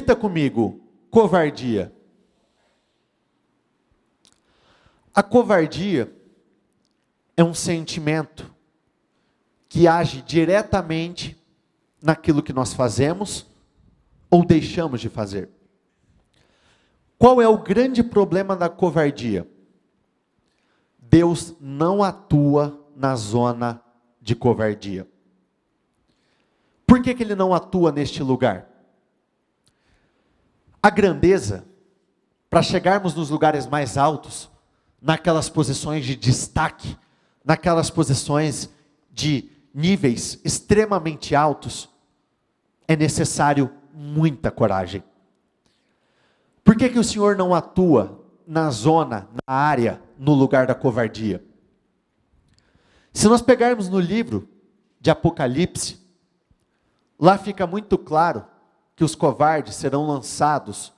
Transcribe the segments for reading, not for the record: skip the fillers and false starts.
Repita comigo: covardia. A covardia é um sentimento que age diretamente naquilo que nós fazemos ou deixamos de fazer. Qual é o grande problema da covardia? Deus não atua na zona de covardia. Por que Ele não atua neste lugar? A grandeza, para chegarmos nos lugares mais altos, naquelas posições de destaque, naquelas posições de níveis extremamente altos, é necessário muita coragem. Por que o Senhor não atua na zona, na área, no lugar da covardia? Se nós pegarmos no livro de Apocalipse, lá fica muito claro que os covardes serão lançados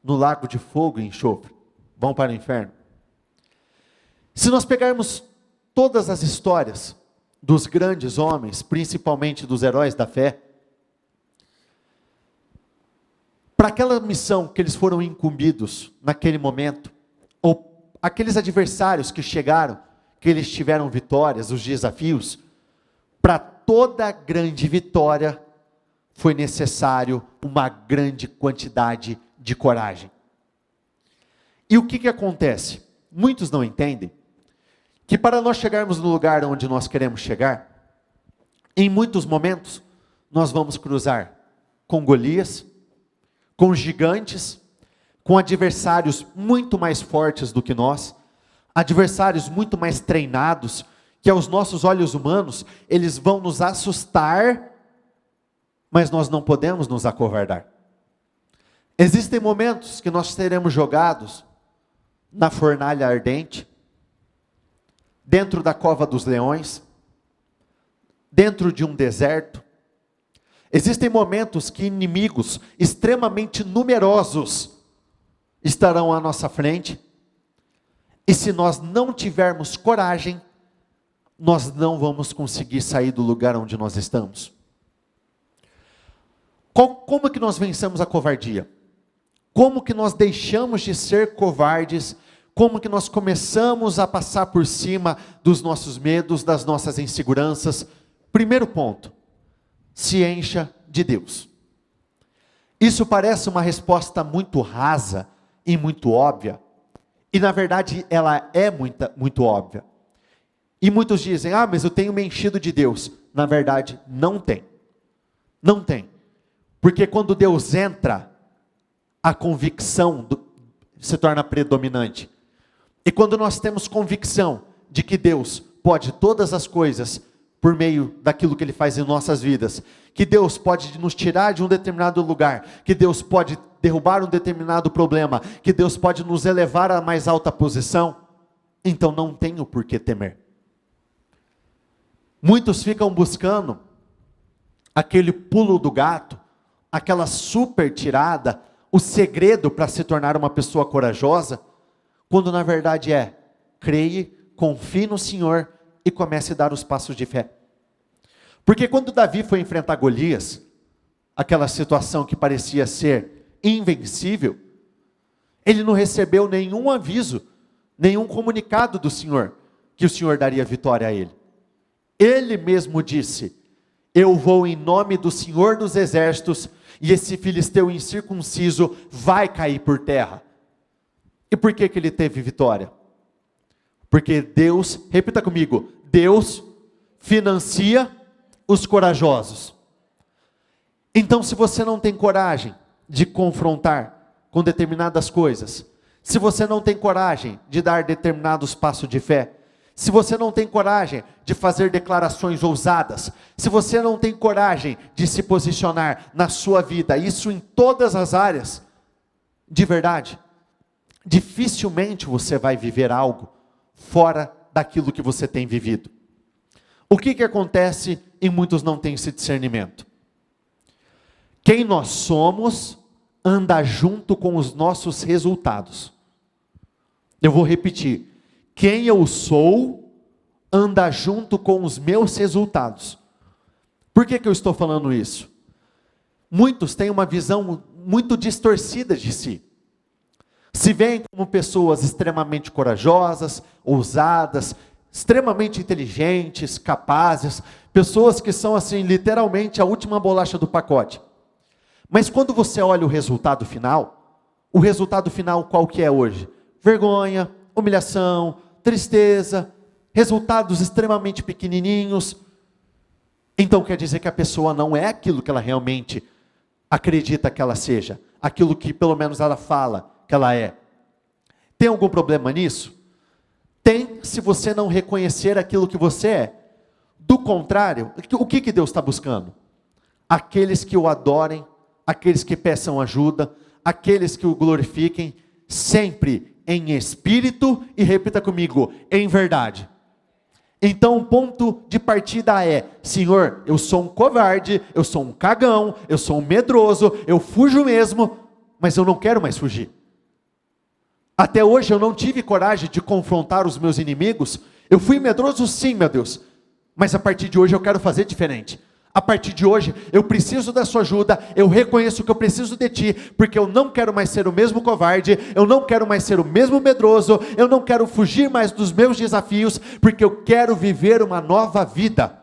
no lago de fogo e enxofre, vão para o inferno. Se nós pegarmos todas as histórias dos grandes homens, principalmente dos heróis da fé, para aquela missão que eles foram incumbidos naquele momento, ou aqueles adversários que chegaram, que eles tiveram vitórias, os desafios, para toda grande vitória foi necessário uma grande quantidade de coragem. E o que acontece? Muitos não entendem que para nós chegarmos no lugar onde nós queremos chegar, em muitos momentos, nós vamos cruzar com Golias, com gigantes, com adversários muito mais fortes do que nós, adversários muito mais treinados, que aos nossos olhos humanos, eles vão nos assustar, mas nós não podemos nos acovardar. Existem momentos que nós seremos jogados na fornalha ardente, dentro da cova dos leões, dentro de um deserto. Existem momentos que inimigos extremamente numerosos estarão à nossa frente, e se nós não tivermos coragem, nós não vamos conseguir sair do lugar onde nós estamos. Como que nós vencemos a covardia? Como que nós deixamos de ser covardes? Como que nós começamos a passar por cima dos nossos medos, das nossas inseguranças? Primeiro ponto: se encha de Deus. Isso parece uma resposta muito rasa e muito óbvia, e na verdade ela é muito óbvia. E muitos dizem: ah, mas eu tenho me enchido de Deus. Na verdade, não tem. Não tem. Porque quando Deus entra, a convicção se torna predominante. E quando nós temos convicção de que Deus pode todas as coisas por meio daquilo que Ele faz em nossas vidas, que Deus pode nos tirar de um determinado lugar, que Deus pode derrubar um determinado problema, que Deus pode nos elevar à mais alta posição, então não tenho por que temer. Muitos ficam buscando aquele pulo do gato, aquela super tirada, o segredo para se tornar uma pessoa corajosa, quando na verdade é: creia, confie no Senhor e comece a dar os passos de fé. Porque quando Davi foi enfrentar Golias, aquela situação que parecia ser invencível, ele não recebeu nenhum aviso, nenhum comunicado do Senhor, que o Senhor daria vitória a ele. Ele mesmo disse: eu vou em nome do Senhor dos exércitos, e esse filisteu incircunciso vai cair por terra. E por que ele teve vitória? Porque Deus, repita comigo, Deus financia os corajosos. Então, se você não tem coragem de confrontar com determinadas coisas, se você não tem coragem de dar determinados passos de fé, se você não tem coragem de fazer declarações ousadas, se você não tem coragem de se posicionar na sua vida, isso em todas as áreas, de verdade, dificilmente você vai viver algo fora daquilo que você tem vivido. O que acontece e muitos não têm esse discernimento? Quem nós somos anda junto com os nossos resultados. Eu vou repetir. Quem eu sou anda junto com os meus resultados. Por que eu estou falando isso? Muitos têm uma visão muito distorcidas de si. Se veem como pessoas extremamente corajosas, ousadas, extremamente inteligentes, capazes, pessoas que são assim, literalmente a última bolacha do pacote. Mas quando você olha o resultado final qual que é hoje? Vergonha, humilhação, tristeza, resultados extremamente pequenininhos. Então quer dizer que a pessoa não é aquilo que ela realmente acredita que ela seja, aquilo que pelo menos ela fala que ela é. Tem algum problema nisso? Tem, se você não reconhecer aquilo que você é. Do contrário, o que Deus está buscando? Aqueles que o adorem, aqueles que peçam ajuda, aqueles que o glorifiquem, sempre em espírito e, repita comigo, em verdade. Então o ponto de partida é: Senhor, eu sou um covarde, eu sou um cagão, eu sou um medroso, eu fujo mesmo, mas eu não quero mais fugir. Até hoje eu não tive coragem de confrontar os meus inimigos. Eu fui medroso sim, meu Deus, mas a partir de hoje eu quero fazer diferente. A partir de hoje eu preciso da sua ajuda, eu reconheço que eu preciso de ti, porque eu não quero mais ser o mesmo covarde, eu não quero mais ser o mesmo medroso, eu não quero fugir mais dos meus desafios, porque eu quero viver uma nova vida.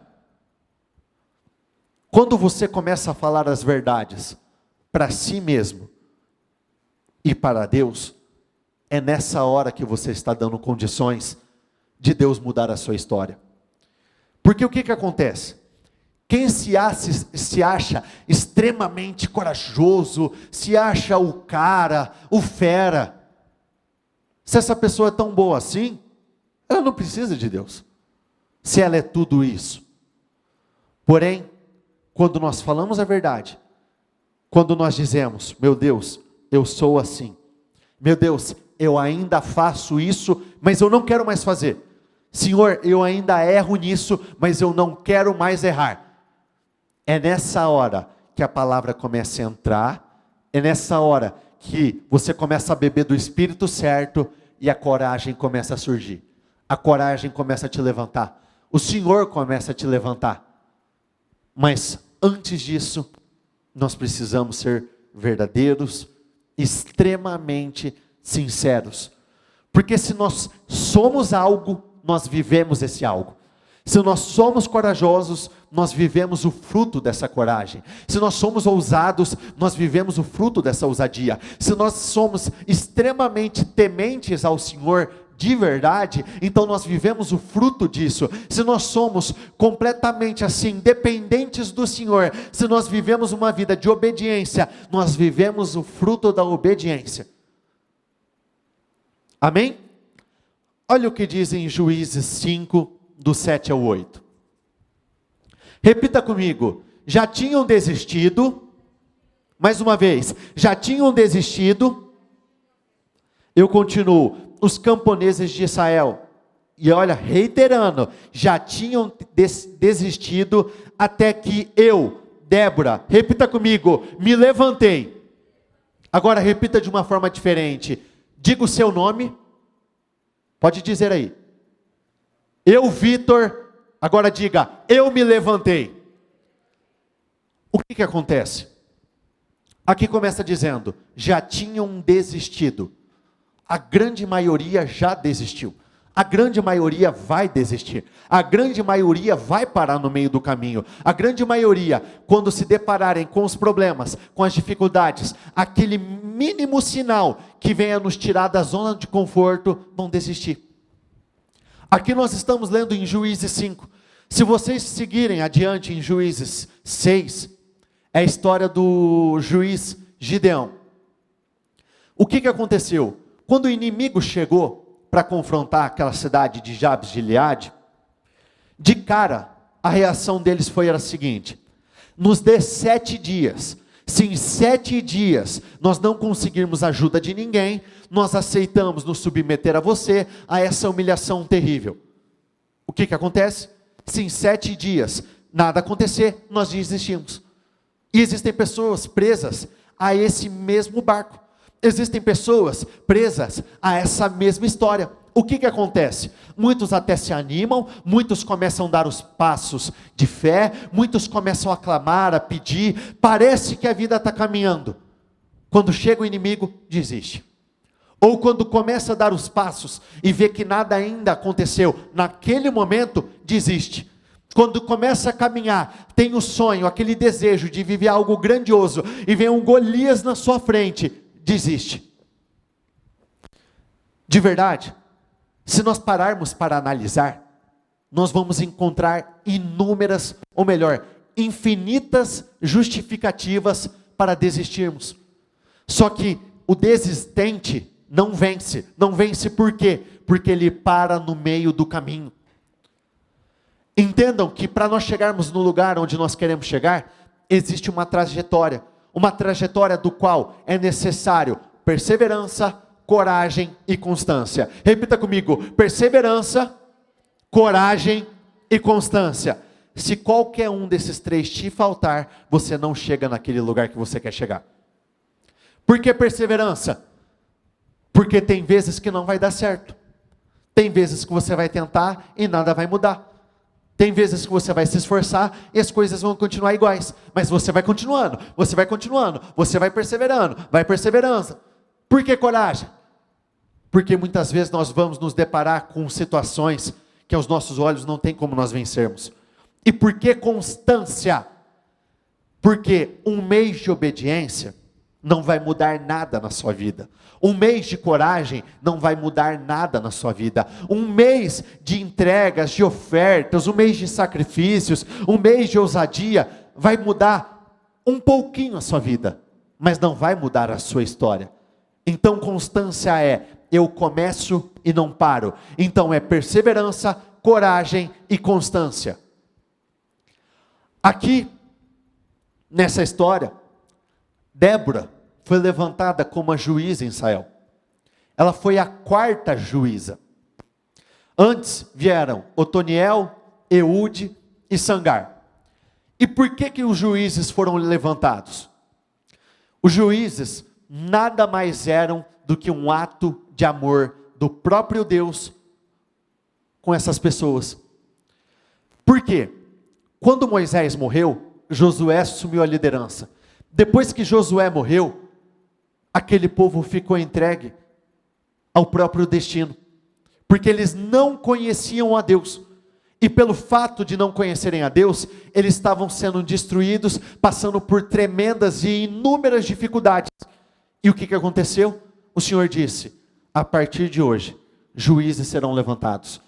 Quando você começa a falar as verdades para si mesmo e para Deus, é nessa hora que você está dando condições de Deus mudar a sua história. Porque o que acontece? Quem se acha extremamente corajoso, se acha o cara, o fera, se essa pessoa é tão boa assim, ela não precisa de Deus, se ela é tudo isso. Porém, quando nós falamos a verdade, quando nós dizemos: meu Deus, eu sou assim, meu Deus, eu ainda faço isso, mas eu não quero mais fazer. Senhor, eu ainda erro nisso, mas eu não quero mais errar. É nessa hora que a palavra começa a entrar, é nessa hora que você começa a beber do Espírito certo e a coragem começa a surgir. A coragem começa a te levantar. O Senhor começa a te levantar. Mas antes disso, nós precisamos ser verdadeiros, extremamente sinceros. Porque se nós somos algo, nós vivemos esse algo. Se nós somos corajosos, nós vivemos o fruto dessa coragem. Se nós somos ousados, nós vivemos o fruto dessa ousadia. Se nós somos extremamente tementes ao Senhor de verdade, então nós vivemos o fruto disso. Se nós somos completamente assim, dependentes do Senhor, se nós vivemos uma vida de obediência, nós vivemos o fruto da obediência. Amém? Olha o que diz em Juízes 5, do 7 ao 8. Repita comigo: já tinham desistido, mais uma vez, já tinham desistido, eu continuo, os camponeses de Israel, e olha, reiterando, já tinham desistido, até que eu, Débora, repita comigo, me levantei. Agora repita de uma forma diferente, diga o seu nome, pode dizer aí. Eu, Vitor, agora diga, eu me levantei. O que acontece? Aqui começa dizendo, já tinham desistido. A grande maioria já desistiu. A grande maioria vai desistir. A grande maioria vai parar no meio do caminho. A grande maioria, quando se depararem com os problemas, com as dificuldades, aquele mínimo sinal que venha nos tirar da zona de conforto, vão desistir. Aqui nós estamos lendo em Juízes 5. Se vocês seguirem adiante em Juízes 6, é a história do juiz Gideão. O que aconteceu? Quando o inimigo chegou para confrontar aquela cidade de Jabes de Gileade, de cara, a reação deles foi a seguinte: nos dê 7 dias. Se em 7 dias nós não conseguirmos ajuda de ninguém, nós aceitamos nos submeter a você, a essa humilhação terrível. O que acontece? Se em 7 dias nada acontecer, nós desistimos. E existem pessoas presas a esse mesmo barco. Existem pessoas presas a essa mesma história. O que acontece? Muitos até se animam, muitos começam a dar os passos de fé, muitos começam a clamar, a pedir, parece que a vida está caminhando. Quando chega o inimigo, desiste. Ou quando começa a dar os passos e vê que nada ainda aconteceu, naquele momento, desiste. Quando começa a caminhar, tem o sonho, aquele desejo de viver algo grandioso, e vem um Golias na sua frente, desiste. De verdade, se nós pararmos para analisar, nós vamos encontrar inúmeras, ou melhor, infinitas justificativas para desistirmos. Só que o desistente não vence. Não vence por quê? Porque ele para no meio do caminho. Entendam que para nós chegarmos no lugar onde nós queremos chegar, existe uma trajetória do qual é necessário perseverança, coragem e constância. Repita comigo: perseverança, coragem e constância. Se qualquer um desses três te faltar, você não chega naquele lugar que você quer chegar. Por que perseverança? Porque tem vezes que não vai dar certo. Tem vezes que você vai tentar e nada vai mudar. Tem vezes que você vai se esforçar e as coisas vão continuar iguais. Mas você vai continuando, você vai perseverando, vai perseverança. Por que coragem? Porque muitas vezes nós vamos nos deparar com situações que aos nossos olhos não tem como nós vencermos. E por que constância? Porque um mês de obediência não vai mudar nada na sua vida. Um mês de coragem não vai mudar nada na sua vida. Um mês de entregas, de ofertas, um mês de sacrifícios, um mês de ousadia, vai mudar um pouquinho a sua vida, mas não vai mudar a sua história. Então constância é: eu começo e não paro. Então é perseverança, coragem e constância. Aqui, nessa história, Débora foi levantada como a juíza em Israel. Ela foi a quarta juíza. Antes vieram Otoniel, Eude e Sangar. E por que os juízes foram levantados? Os juízes nada mais eram do que um ato de amor do próprio Deus com essas pessoas. Por quê? Quando Moisés morreu, Josué assumiu a liderança. Depois que Josué morreu, aquele povo ficou entregue ao próprio destino, porque eles não conheciam a Deus, e pelo fato de não conhecerem a Deus, eles estavam sendo destruídos, passando por tremendas e inúmeras dificuldades. E o que aconteceu? O Senhor disse: a partir de hoje, juízes serão levantados.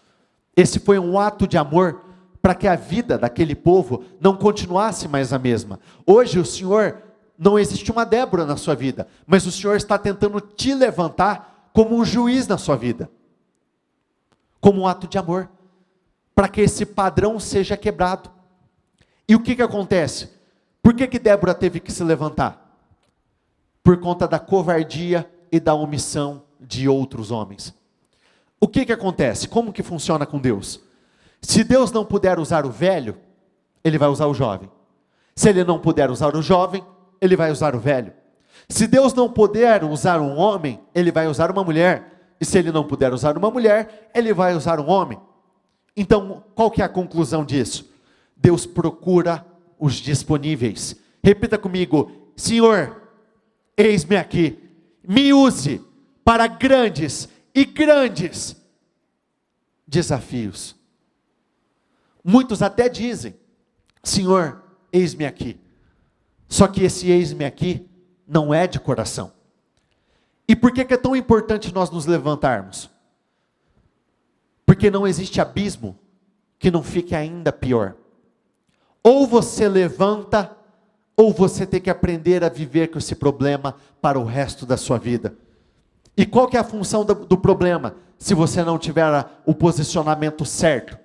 Esse foi um ato de amor, para que a vida daquele povo não continuasse mais a mesma. Hoje o Senhor, não existe uma Débora na sua vida, mas o Senhor está tentando te levantar como um juiz na sua vida, como um ato de amor, para que esse padrão seja quebrado. E o que acontece? Por que Débora teve que se levantar? Por conta da covardia e da omissão de outros homens. O que acontece? Como que funciona com Deus? Se Deus não puder usar o velho, Ele vai usar o jovem. Se Ele não puder usar o jovem, Ele vai usar o velho. Se Deus não puder usar um homem, Ele vai usar uma mulher. E se Ele não puder usar uma mulher, Ele vai usar um homem. Então, qual que é a conclusão disso? Deus procura os disponíveis. Repita comigo: Senhor, eis-me aqui, me use para grandes e grandes desafios. Muitos até dizem: Senhor, eis-me aqui. Só que esse eis-me aqui não é de coração. E por que é tão importante nós nos levantarmos? Porque não existe abismo que não fique ainda pior. Ou você levanta, ou você tem que aprender a viver com esse problema para o resto da sua vida. E qual que é a função do problema? Se você não tiver o posicionamento certo,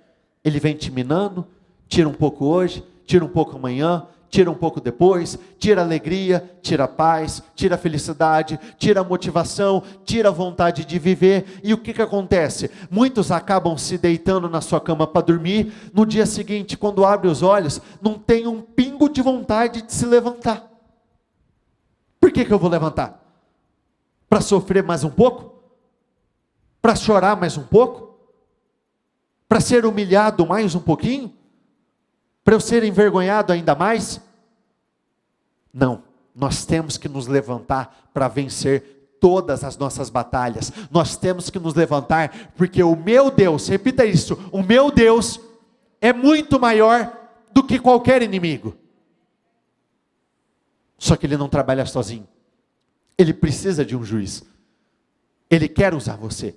ele vem te minando, tira um pouco hoje, tira um pouco amanhã, tira um pouco depois, tira a alegria, tira a paz, tira a felicidade, tira a motivação, tira a vontade de viver. E o que acontece? Muitos acabam se deitando na sua cama para dormir, no dia seguinte, quando abre os olhos, não tem um pingo de vontade de se levantar. Por que eu vou levantar? Para sofrer mais um pouco? Para chorar mais um pouco? Para ser humilhado mais um pouquinho? Para eu ser envergonhado ainda mais? Não. nós temos que nos levantar para vencer todas as nossas batalhas. Nós temos que nos levantar, porque o meu Deus, repita isso, o meu Deus é muito maior do que qualquer inimigo. Só que Ele não trabalha sozinho. Ele precisa de um juiz. Ele quer usar você.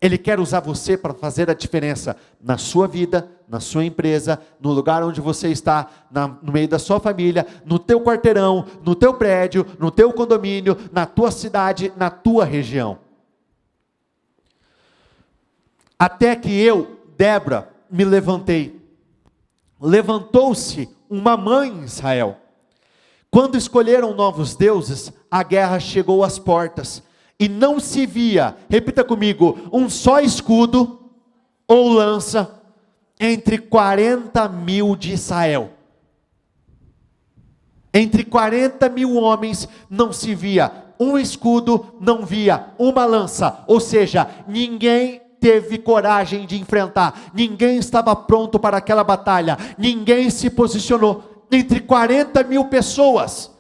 Ele quer usar você para fazer a diferença na sua vida, na sua empresa, no lugar onde você está, no meio da sua família, no teu quarteirão, no teu prédio, no teu condomínio, na tua cidade, na tua região. Até que eu, Débora, me levantei. Levantou-se uma mãe em Israel. Quando escolheram novos deuses, a guerra chegou às portas. E não se via, repita comigo, um só escudo ou lança entre 40.000 de Israel. Entre 40.000 homens não se via um escudo, não via uma lança. Ou seja, ninguém teve coragem de enfrentar. Ninguém estava pronto para aquela batalha. Ninguém se posicionou. Entre 40.000 pessoas.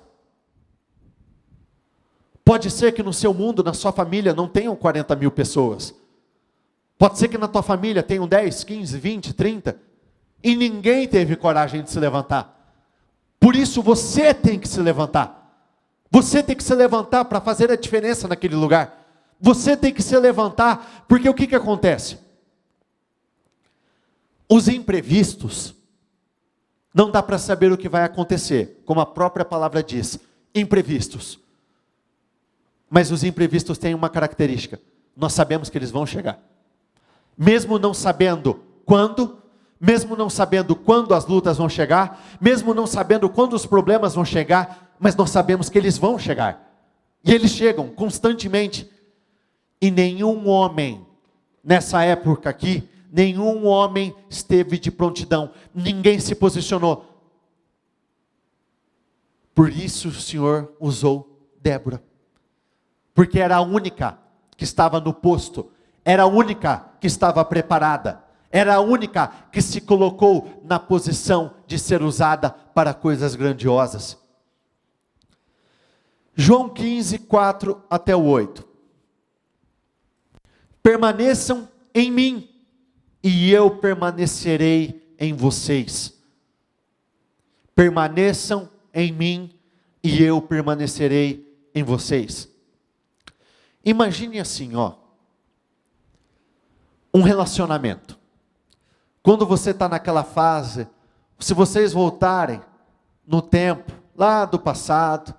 Pode ser que no seu mundo, na sua família, não tenham 40.000 pessoas. Pode ser que na tua família tenham 10, 15, 20, 30. E ninguém teve coragem de se levantar. Por isso você tem que se levantar. Você tem que se levantar para fazer a diferença naquele lugar. Você tem que se levantar, porque o que acontece? Os imprevistos, não dá para saber o que vai acontecer. Como a própria palavra diz, imprevistos. Mas os imprevistos têm uma característica: nós sabemos que eles vão chegar. Mesmo não sabendo quando, mesmo não sabendo quando as lutas vão chegar, mesmo não sabendo quando os problemas vão chegar, mas nós sabemos que eles vão chegar. E eles chegam constantemente. E nenhum homem, nessa época aqui, nenhum homem esteve de prontidão. Ninguém se posicionou. Por isso o Senhor usou Débora. Porque era a única que estava no posto, era a única que estava preparada, era a única que se colocou na posição de ser usada para coisas grandiosas. João 15, 4 até o 8. Permaneçam em mim, e eu permanecerei em vocês. Permaneçam em mim, e eu permanecerei em vocês. Imagine assim, um relacionamento. Quando você está naquela fase, se vocês voltarem no tempo, lá do passado,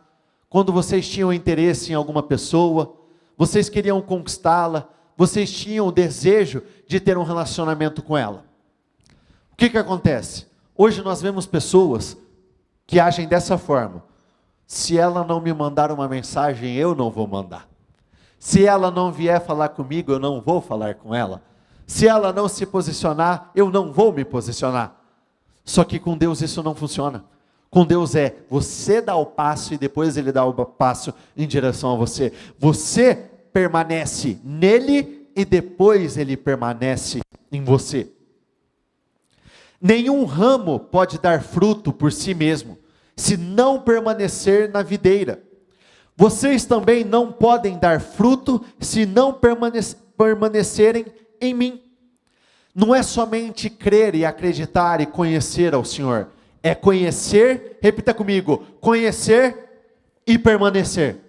quando vocês tinham interesse em alguma pessoa, vocês queriam conquistá-la, vocês tinham o desejo de ter um relacionamento com ela. O que acontece? Hoje nós vemos pessoas que agem dessa forma: se ela não me mandar uma mensagem, eu não vou mandar. Se ela não vier falar comigo, eu não vou falar com ela. Se ela não se posicionar, eu não vou me posicionar. Só que com Deus isso não funciona. Com Deus você dá o passo e depois Ele dá o passo em direção a você. Você permanece nele e depois Ele permanece em você. Nenhum ramo pode dar fruto por si mesmo, se não permanecer na videira. Vocês também não podem dar fruto se não permanecerem em mim. Não é somente crer e acreditar e conhecer ao Senhor. É conhecer, repita comigo, conhecer e permanecer.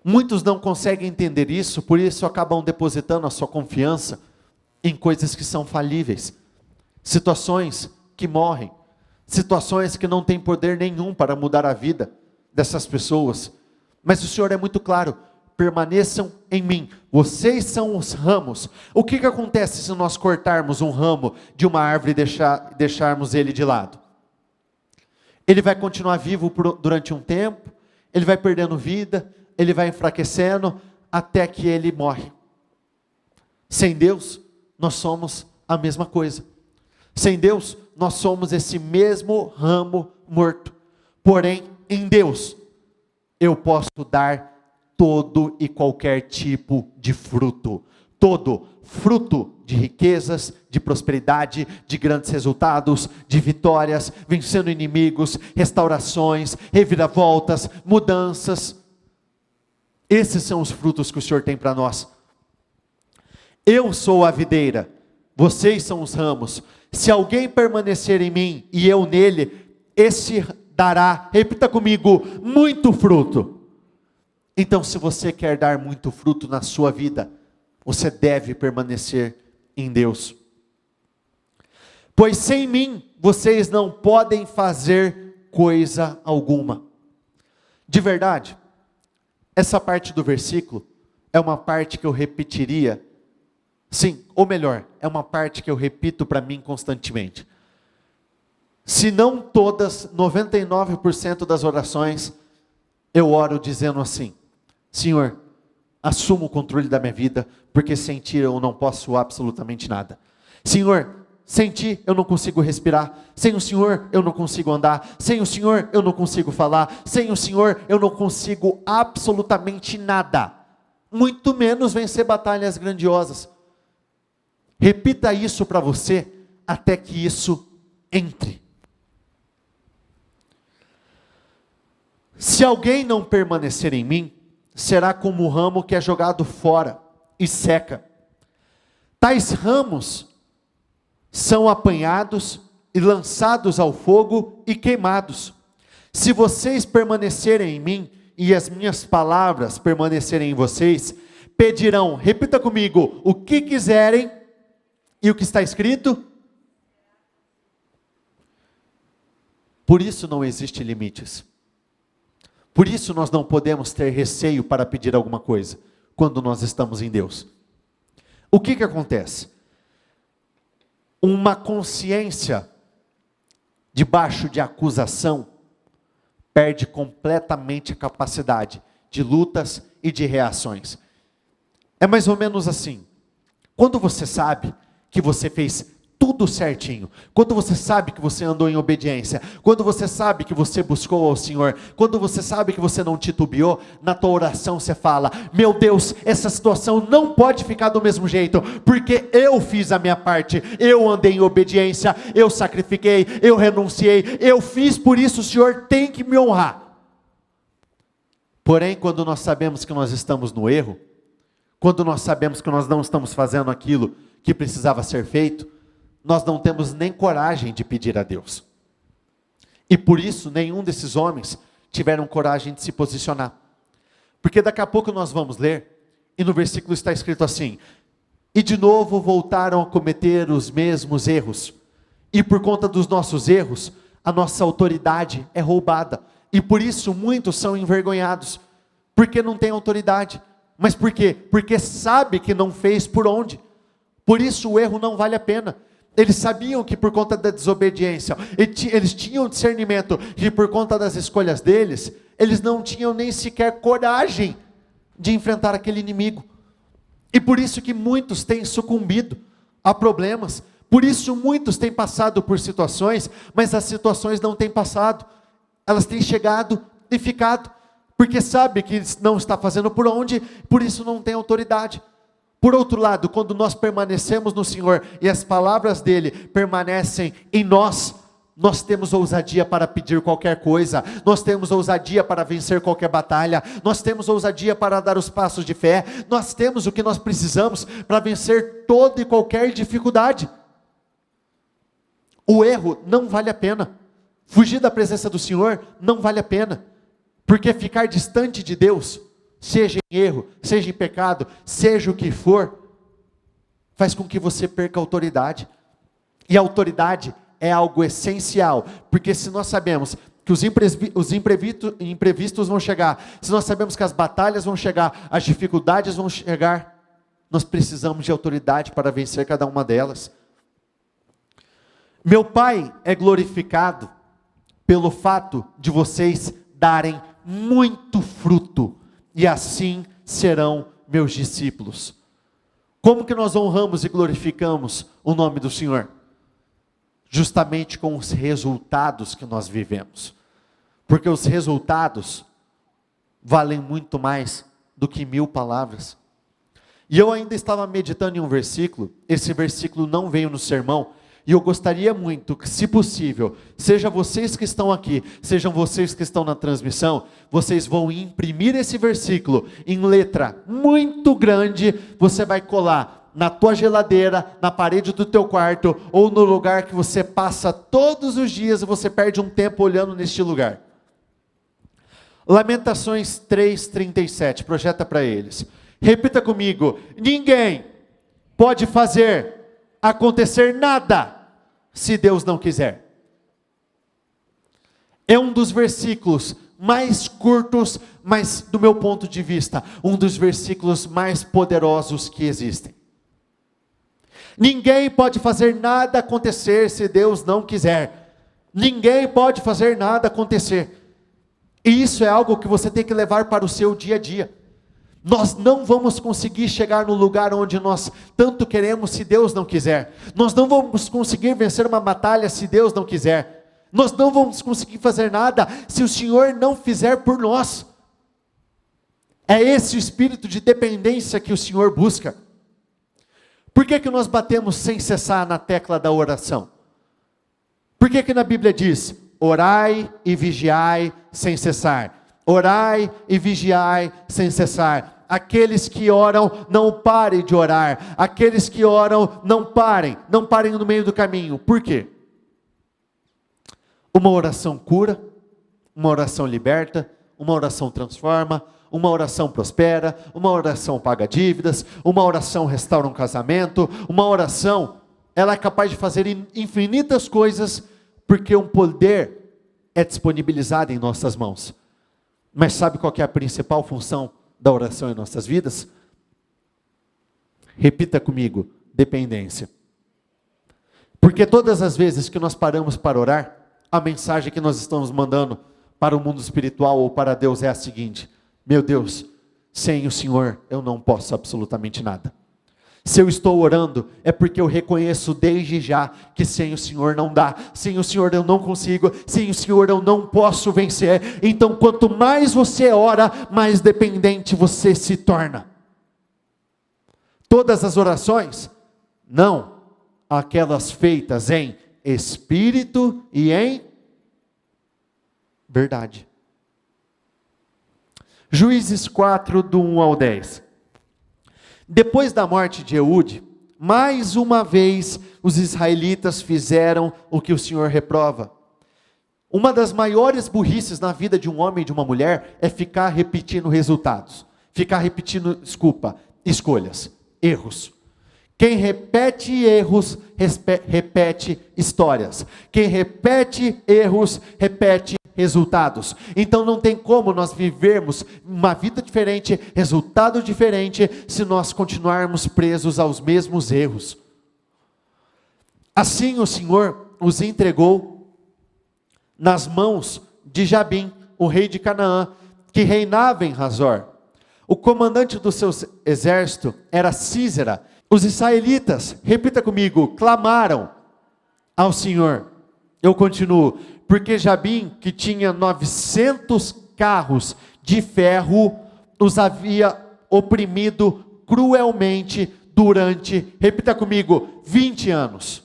Muitos não conseguem entender isso, por isso acabam depositando a sua confiança em coisas que são falíveis. Situações que morrem. Situações que não têm poder nenhum para mudar a vida dessas pessoas. Mas o Senhor é muito claro: permaneçam em mim. Vocês são os ramos. O que acontece se nós cortarmos um ramo de uma árvore e deixarmos ele de lado? Ele vai continuar vivo durante um tempo, ele vai perdendo vida, ele vai enfraquecendo, até que ele morre. Sem Deus, nós somos a mesma coisa. Sem Deus, nós somos esse mesmo ramo morto. Porém, em Deus, eu posso dar todo e qualquer tipo de fruto. todo fruto de riquezas, de prosperidade, de grandes resultados, de vitórias, vencendo inimigos, restaurações, reviravoltas, mudanças. Esses são os frutos que o Senhor tem para nós. Eu sou a videira, vocês são os ramos. Se alguém permanecer em mim e eu nele, esse dará, repita comigo, muito fruto. Então, se você quer dar muito fruto na sua vida, você deve permanecer em Deus. Pois sem mim, vocês não podem fazer coisa alguma. De verdade, essa parte do versículo é uma parte que eu repetiria, sim, ou melhor, é uma parte que eu repito para mim constantemente. Se não todas, 99% das orações, eu oro dizendo assim: Senhor, assuma o controle da minha vida, porque sem ti eu não posso absolutamente nada. Senhor, sem ti eu não consigo respirar. Sem o Senhor eu não consigo andar. Sem o Senhor eu não consigo falar. Sem o Senhor eu não consigo absolutamente nada. Muito menos vencer batalhas grandiosas. Repita isso para você, até que isso entre. Se alguém não permanecer em mim, será como o ramo que é jogado fora e seca. Tais ramos são apanhados e lançados ao fogo e queimados. Se vocês permanecerem em mim e as minhas palavras permanecerem em vocês, pedirão, repita comigo, o que quiserem, e o que está escrito? Por isso não existe limites. Por isso nós não podemos ter receio para pedir alguma coisa, quando nós estamos em Deus. O que acontece? Uma consciência debaixo de acusação perde completamente a capacidade de lutas e de reações. É mais ou menos assim. Quando você sabe que você fez tudo certinho, quando você sabe que você andou em obediência, quando você sabe que você buscou ao Senhor, quando você sabe que você não titubeou, na tua oração você fala: meu Deus, essa situação não pode ficar do mesmo jeito, porque eu fiz a minha parte, eu andei em obediência, eu sacrifiquei, eu renunciei, eu fiz, por isso o Senhor tem que me honrar. Porém, quando nós sabemos que nós estamos no erro, quando nós sabemos que nós não estamos fazendo aquilo que precisava ser feito, nós não temos nem coragem de pedir a Deus. E por isso, nenhum desses homens tiveram coragem de se posicionar. Porque daqui a pouco nós vamos ler, e no versículo está escrito assim: e de novo voltaram a cometer os mesmos erros. E por conta dos nossos erros, a nossa autoridade é roubada. E por isso muitos são envergonhados. Porque não tem autoridade. Mas por quê? Porque sabe que não fez por onde. Por isso o erro não vale a pena. Eles sabiam que por conta da desobediência, eles tinham discernimento que por conta das escolhas deles, eles não tinham nem sequer coragem de enfrentar aquele inimigo. E por isso que muitos têm sucumbido a problemas. Por isso muitos têm passado por situações, mas as situações não têm passado. Elas têm chegado e ficado. Porque sabe que não está fazendo por onde, por isso não tem autoridade. Por outro lado, quando nós permanecemos no Senhor e as palavras dele permanecem em nós, nós temos ousadia para pedir qualquer coisa, nós temos ousadia para vencer qualquer batalha, nós temos ousadia para dar os passos de fé, nós temos o que nós precisamos para vencer toda e qualquer dificuldade. O erro não vale a pena, fugir da presença do Senhor não vale a pena, porque ficar distante de Deus, seja em erro, seja em pecado, seja o que for, faz com que você perca a autoridade. E a autoridade é algo essencial, porque se nós sabemos que os imprevistos vão chegar, se nós sabemos que as batalhas vão chegar, as dificuldades vão chegar, nós precisamos de autoridade para vencer cada uma delas. Meu Pai é glorificado pelo fato de vocês darem muito fruto, e assim serão meus discípulos. Como que nós honramos e glorificamos o nome do Senhor? Justamente com os resultados que nós vivemos. Porque os resultados valem muito mais do que 1000 palavras. E eu ainda estava meditando em um versículo, esse versículo não veio no sermão, e eu gostaria muito que, se possível, seja vocês que estão aqui, sejam vocês que estão na transmissão, vocês vão imprimir esse versículo em letra muito grande, você vai colar na tua geladeira, na parede do teu quarto, ou no lugar que você passa todos os dias e você perde um tempo olhando neste lugar. Lamentações 3:37, projeta para eles. Repita comigo: ninguém pode fazer acontecer nada se Deus não quiser. É um dos versículos mais curtos, mas do meu ponto de vista, um dos versículos mais poderosos que existem. Ninguém pode fazer nada acontecer se Deus não quiser. Ninguém pode fazer nada acontecer. E isso é algo que você tem que levar para o seu dia a dia. Nós não vamos conseguir chegar no lugar onde nós tanto queremos se Deus não quiser. Nós não vamos conseguir vencer uma batalha se Deus não quiser. Nós não vamos conseguir fazer nada se o Senhor não fizer por nós. É esse o espírito de dependência que o Senhor busca. Por que nós batemos sem cessar na tecla da oração? Por que na Bíblia diz: orai e vigiai sem cessar? Orai e vigiai sem cessar. Aqueles que oram, não parem de orar. Aqueles que oram, não parem no meio do caminho. Por quê? Uma oração cura, uma oração liberta, uma oração transforma, uma oração prospera, uma oração paga dívidas, uma oração restaura um casamento, uma oração, ela é capaz de fazer infinitas coisas, porque um poder é disponibilizado em nossas mãos. Mas sabe qual que é a principal função da oração em nossas vidas? Repita comigo: dependência. Porque todas as vezes que nós paramos para orar, a mensagem que nós estamos mandando para o mundo espiritual ou para Deus é a seguinte: meu Deus, sem o Senhor eu não posso absolutamente nada. Se eu estou orando, é porque eu reconheço desde já que sem o Senhor não dá, sem o Senhor eu não consigo, sem o Senhor eu não posso vencer. Então quanto mais você ora, mais dependente você se torna. Todas as orações, não aquelas feitas em espírito e em verdade. Juízes 4, do 1 ao 10. Depois da morte de Eude, mais uma vez os israelitas fizeram o que o Senhor reprova. Uma das maiores burrices na vida de um homem e de uma mulher é ficar repetindo resultados. Ficar repetindo, escolhas, erros. Quem repete erros, repete histórias. Quem repete erros, repete resultados. Então não tem como nós vivermos uma vida diferente, resultado diferente, se nós continuarmos presos aos mesmos erros. Assim o Senhor os entregou nas mãos de Jabim, o rei de Canaã, que reinava em Hazor. O comandante do seu exército era Sísera. Os israelitas, repita comigo, clamaram ao Senhor. Eu continuo. Porque Jabim, que tinha 900 carros de ferro, os havia oprimido cruelmente durante, repita comigo, 20 anos.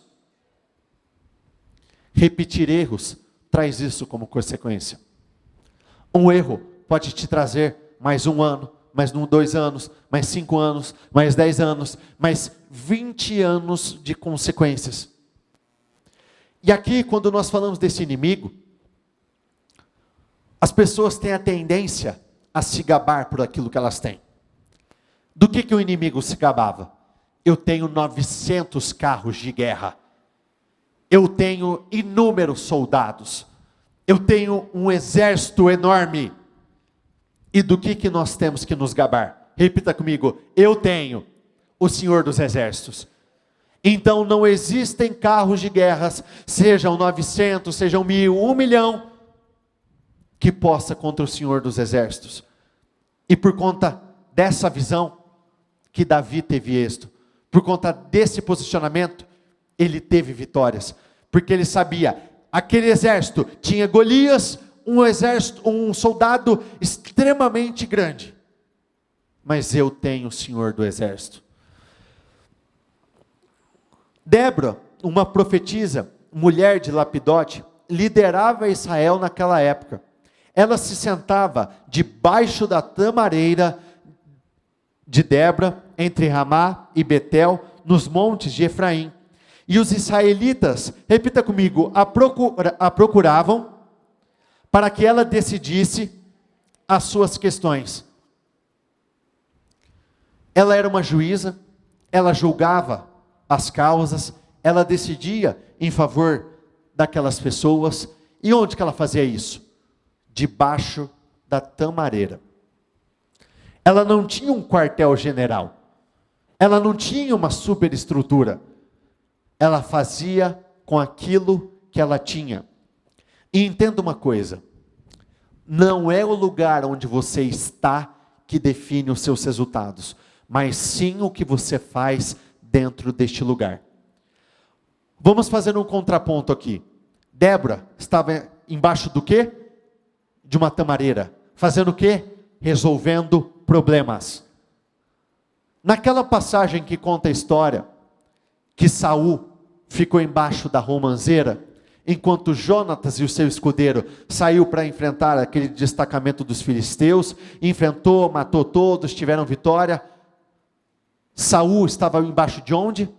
Repetir erros traz isso como consequência. Um erro pode te trazer mais um ano, mais 2 anos, mais 5 anos, mais 10 anos, mais 20 anos de consequências. E aqui, quando nós falamos desse inimigo, as pessoas têm a tendência a se gabar por aquilo que elas têm. Do que o inimigo se gabava? Eu tenho 900 carros de guerra. Eu tenho inúmeros soldados. Eu tenho um exército enorme. E do que nós temos que nos gabar? Repita comigo: eu tenho o Senhor dos Exércitos. Então não existem carros de guerras, sejam 900, sejam 1.000, 1 milhão, que possa contra o Senhor dos Exércitos. E por conta dessa visão, que Davi teve êxito, por conta desse posicionamento, ele teve vitórias, porque ele sabia, aquele exército tinha Golias, um soldado extremamente grande, mas eu tenho o Senhor do exército. Débora, uma profetisa, mulher de Lapidote, liderava Israel naquela época. Ela se sentava debaixo da tamareira de Débora, entre Ramá e Betel, nos montes de Efraim. E os israelitas, repita comigo, a procuravam para que ela decidisse as suas questões. Ela era uma juíza, ela julgava as causas, ela decidia em favor daquelas pessoas. E onde que ela fazia isso? Debaixo da tamareira. Ela não tinha um quartel-general, ela não tinha uma superestrutura, ela fazia com aquilo que ela tinha. E entenda uma coisa, não é o lugar onde você está que define os seus resultados, mas sim o que você faz dentro deste lugar. Vamos fazer um contraponto aqui. Débora estava embaixo do quê? De uma tamareira. Fazendo o quê? Resolvendo problemas. Naquela passagem que conta a história, que Saul ficou embaixo da romanceira, enquanto Jonatas e o seu escudeiro saiu para enfrentar aquele destacamento dos filisteus, enfrentou, matou todos, tiveram vitória. Saul estava embaixo de onde?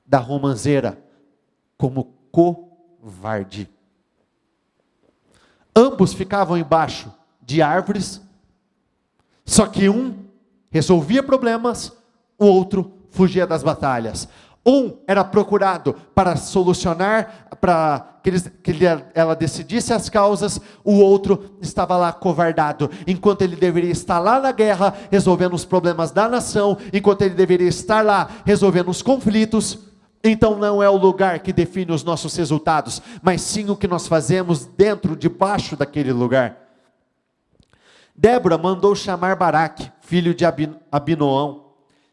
Da romanceira, como covarde. Ambos ficavam embaixo de árvores, só que um resolvia problemas, o outro fugia das batalhas. Um era procurado para solucionar, para que ela decidisse as causas, o outro estava lá covardado, enquanto ele deveria estar lá na guerra, resolvendo os problemas da nação, enquanto ele deveria estar lá, resolvendo os conflitos. Então não é o lugar que define os nossos resultados, mas sim o que nós fazemos dentro, debaixo daquele lugar. Débora mandou chamar Baraque, filho de Abinoão,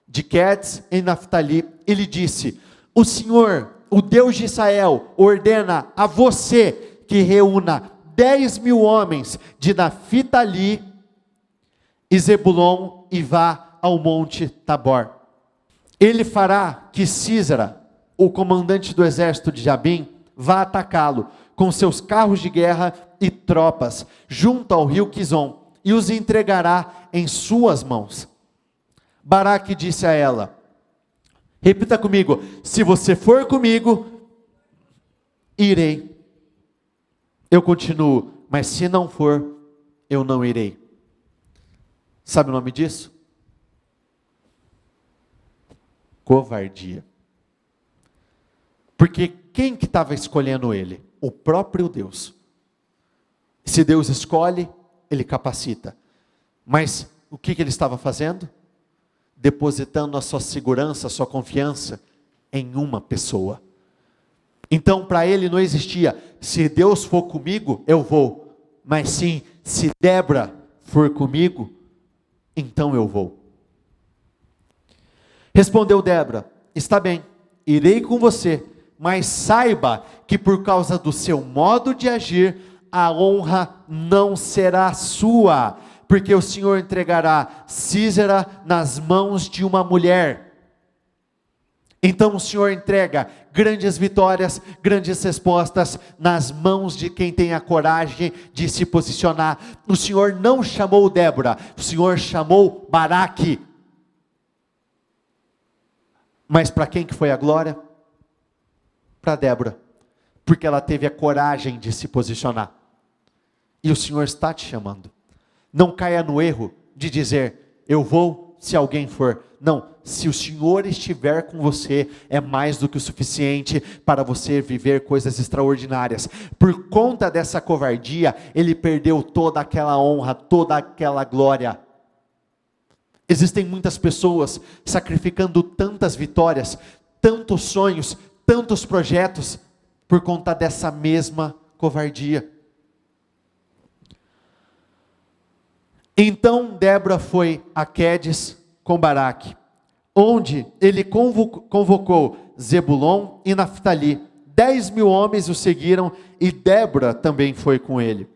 de Quedes em Naftali, e lhe disse: o Senhor, o Deus de Israel, ordena a você que reúna 10.000 homens de Naftali e Zebulon e vá ao monte Tabor. Ele fará que Sísera, o comandante do exército de Jabim, vá atacá-lo com seus carros de guerra e tropas, junto ao rio Quizon, e os entregará em suas mãos. Baraque disse a ela, repita comigo: se você for comigo, irei. Eu continuo, mas se não for, eu não irei. Sabe o nome disso? Covardia. Porque quem que estava escolhendo ele? O próprio Deus. Se Deus escolhe, ele capacita. Mas o que ele estava fazendo? Depositando a sua segurança, a sua confiança em uma pessoa. Então para ele não existia, se Deus for comigo, eu vou. Mas sim, se Débora for comigo, então eu vou. Respondeu Débora: está bem, irei com você, mas saiba que por causa do seu modo de agir, a honra não será sua, porque o Senhor entregará Sísera nas mãos de uma mulher. Então o Senhor entrega grandes vitórias, grandes respostas nas mãos de quem tem a coragem de se posicionar. O Senhor não chamou Débora, o Senhor chamou Baraque. Mas para quem que foi a glória? Para Débora, porque ela teve a coragem de se posicionar. E o Senhor está te chamando. Não caia no erro de dizer, eu vou se alguém for. Não, se o Senhor estiver com você, é mais do que o suficiente para você viver coisas extraordinárias. Por conta dessa covardia, ele perdeu toda aquela honra, toda aquela glória. Existem muitas pessoas sacrificando tantas vitórias, tantos sonhos, tantos projetos, por conta dessa mesma covardia. Então Débora foi a Quedes com Baraque, onde ele convocou Zebulon e Naftali. 10.000 homens o seguiram e Débora também foi com ele.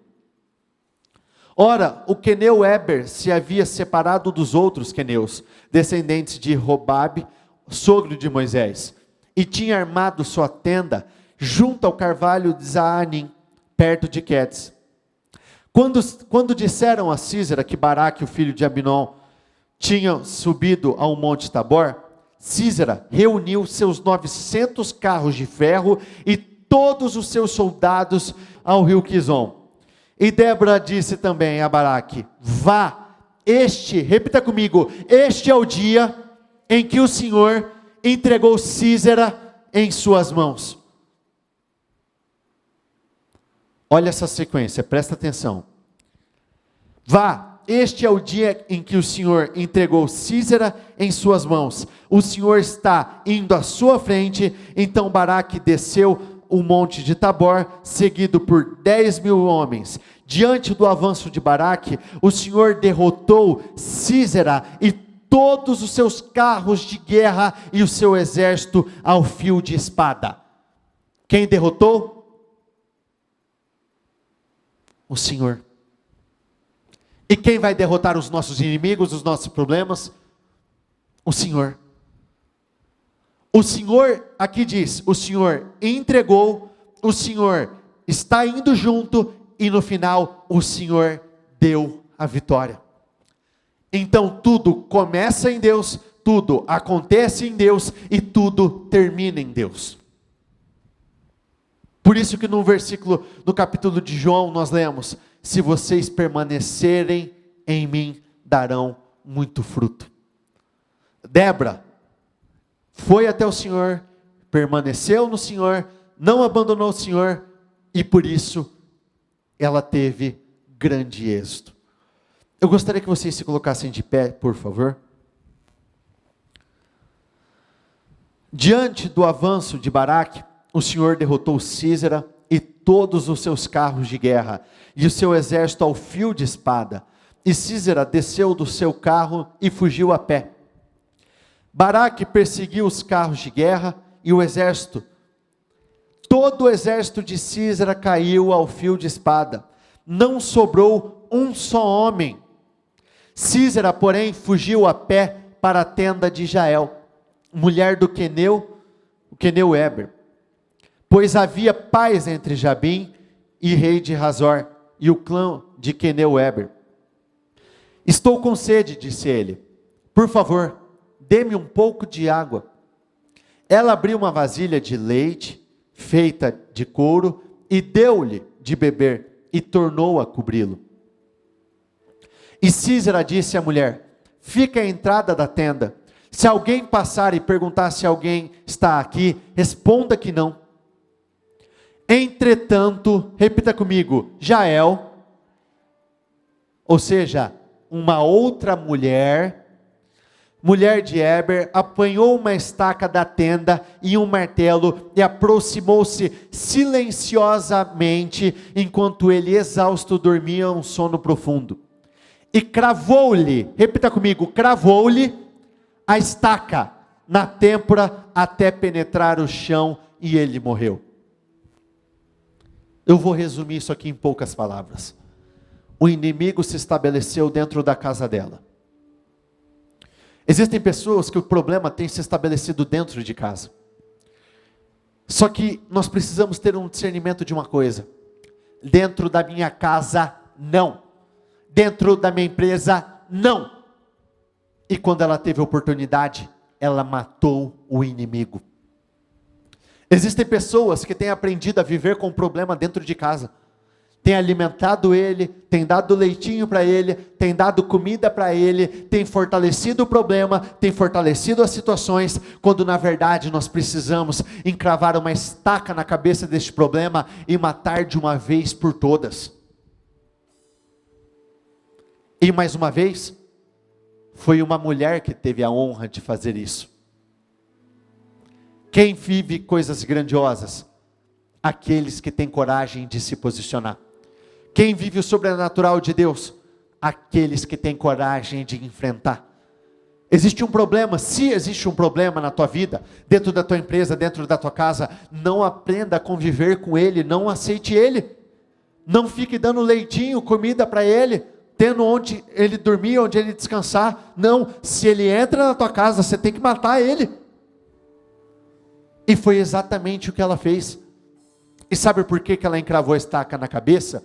Ora, o queneu Eber se havia separado dos outros queneus, descendentes de Robabe, sogro de Moisés, e tinha armado sua tenda junto ao carvalho de Zaanim, perto de Quedes. Quando disseram a Sísera que Baraque, o filho de Abinom, tinha subido ao monte Tabor, Sísera reuniu seus 900 carros de ferro e todos os seus soldados ao rio Quizon. E Débora disse também a Baraque: vá, repita comigo, este é o dia em que o Senhor entregou Sísera em suas mãos. Olha essa sequência, presta atenção. Vá, este é o dia em que o Senhor entregou Sísera em suas mãos. O Senhor está indo à sua frente. Então Baraque desceu o monte de Tabor, seguido por 10.000 homens. Diante do avanço de Baraque, o Senhor derrotou Sísera e todos os seus carros de guerra e o seu exército ao fio de espada. Quem derrotou? O Senhor. E quem vai derrotar os nossos inimigos, os nossos problemas? O Senhor. O Senhor, aqui diz, o Senhor entregou, o Senhor está indo junto, e no final o Senhor deu a vitória. Então tudo começa em Deus, tudo acontece em Deus, e tudo termina em Deus. Por isso que no versículo, no capítulo de João, nós lemos: se vocês permanecerem em mim, darão muito fruto. Débora foi até o Senhor, permaneceu no Senhor, não abandonou o Senhor, e por isso ela teve grande êxito. Eu gostaria que vocês se colocassem de pé, por favor. Diante do avanço de Baraque, o Senhor derrotou Sísera e todos os seus carros de guerra, e o seu exército ao fio de espada. E Sísera desceu do seu carro e fugiu a pé. Baraque perseguiu os carros de guerra e o exército. Todo o exército de Sísera caiu ao fio de espada. Não sobrou um só homem. Sísera, porém, fugiu a pé para a tenda de Jael, mulher do queneu, o queneu Eber. Pois havia paz entre Jabim e rei de Hazor, e o clã de queneu Eber. Estou com sede, disse ele. Por favor, dê-me um pouco de água. Ela abriu uma vasilha de leite, feita de couro, e deu-lhe de beber, e tornou a cobri-lo. E Sísera disse à mulher: fica à entrada da tenda. Se alguém passar e perguntar se alguém está aqui, responda que não. Entretanto, repita comigo, Jael, ou seja, uma outra mulher de Eber, apanhou uma estaca da tenda e um martelo e aproximou-se silenciosamente, enquanto ele exausto dormia um sono profundo. E cravou-lhe, repita comigo, cravou-lhe a estaca na têmpora até penetrar o chão e ele morreu. Eu vou resumir isso aqui em poucas palavras. O inimigo se estabeleceu dentro da casa dela. Existem pessoas que o problema tem se estabelecido dentro de casa. Só que nós precisamos ter um discernimento de uma coisa. Dentro da minha casa, não. Dentro da minha empresa, não. E quando ela teve oportunidade, ela matou o inimigo. Existem pessoas que têm aprendido a viver com o problema dentro de casa. Tem alimentado ele, tem dado leitinho para ele, tem dado comida para ele, tem fortalecido o problema, tem fortalecido as situações, quando na verdade nós precisamos encravar uma estaca na cabeça deste problema e matar de uma vez por todas. E mais uma vez, foi uma mulher que teve a honra de fazer isso. Quem vive coisas grandiosas? Aqueles que têm coragem de se posicionar. Quem vive o sobrenatural de Deus? Aqueles que têm coragem de enfrentar. Existe um problema, se existe um problema na tua vida, dentro da tua empresa, dentro da tua casa, não aprenda a conviver com ele, não aceite ele. Não fique dando leitinho, comida para ele, tendo onde ele dormir, onde ele descansar. Não, se ele entra na tua casa, você tem que matar ele. E foi exatamente o que ela fez. E sabe por que ela encravou a estaca na cabeça?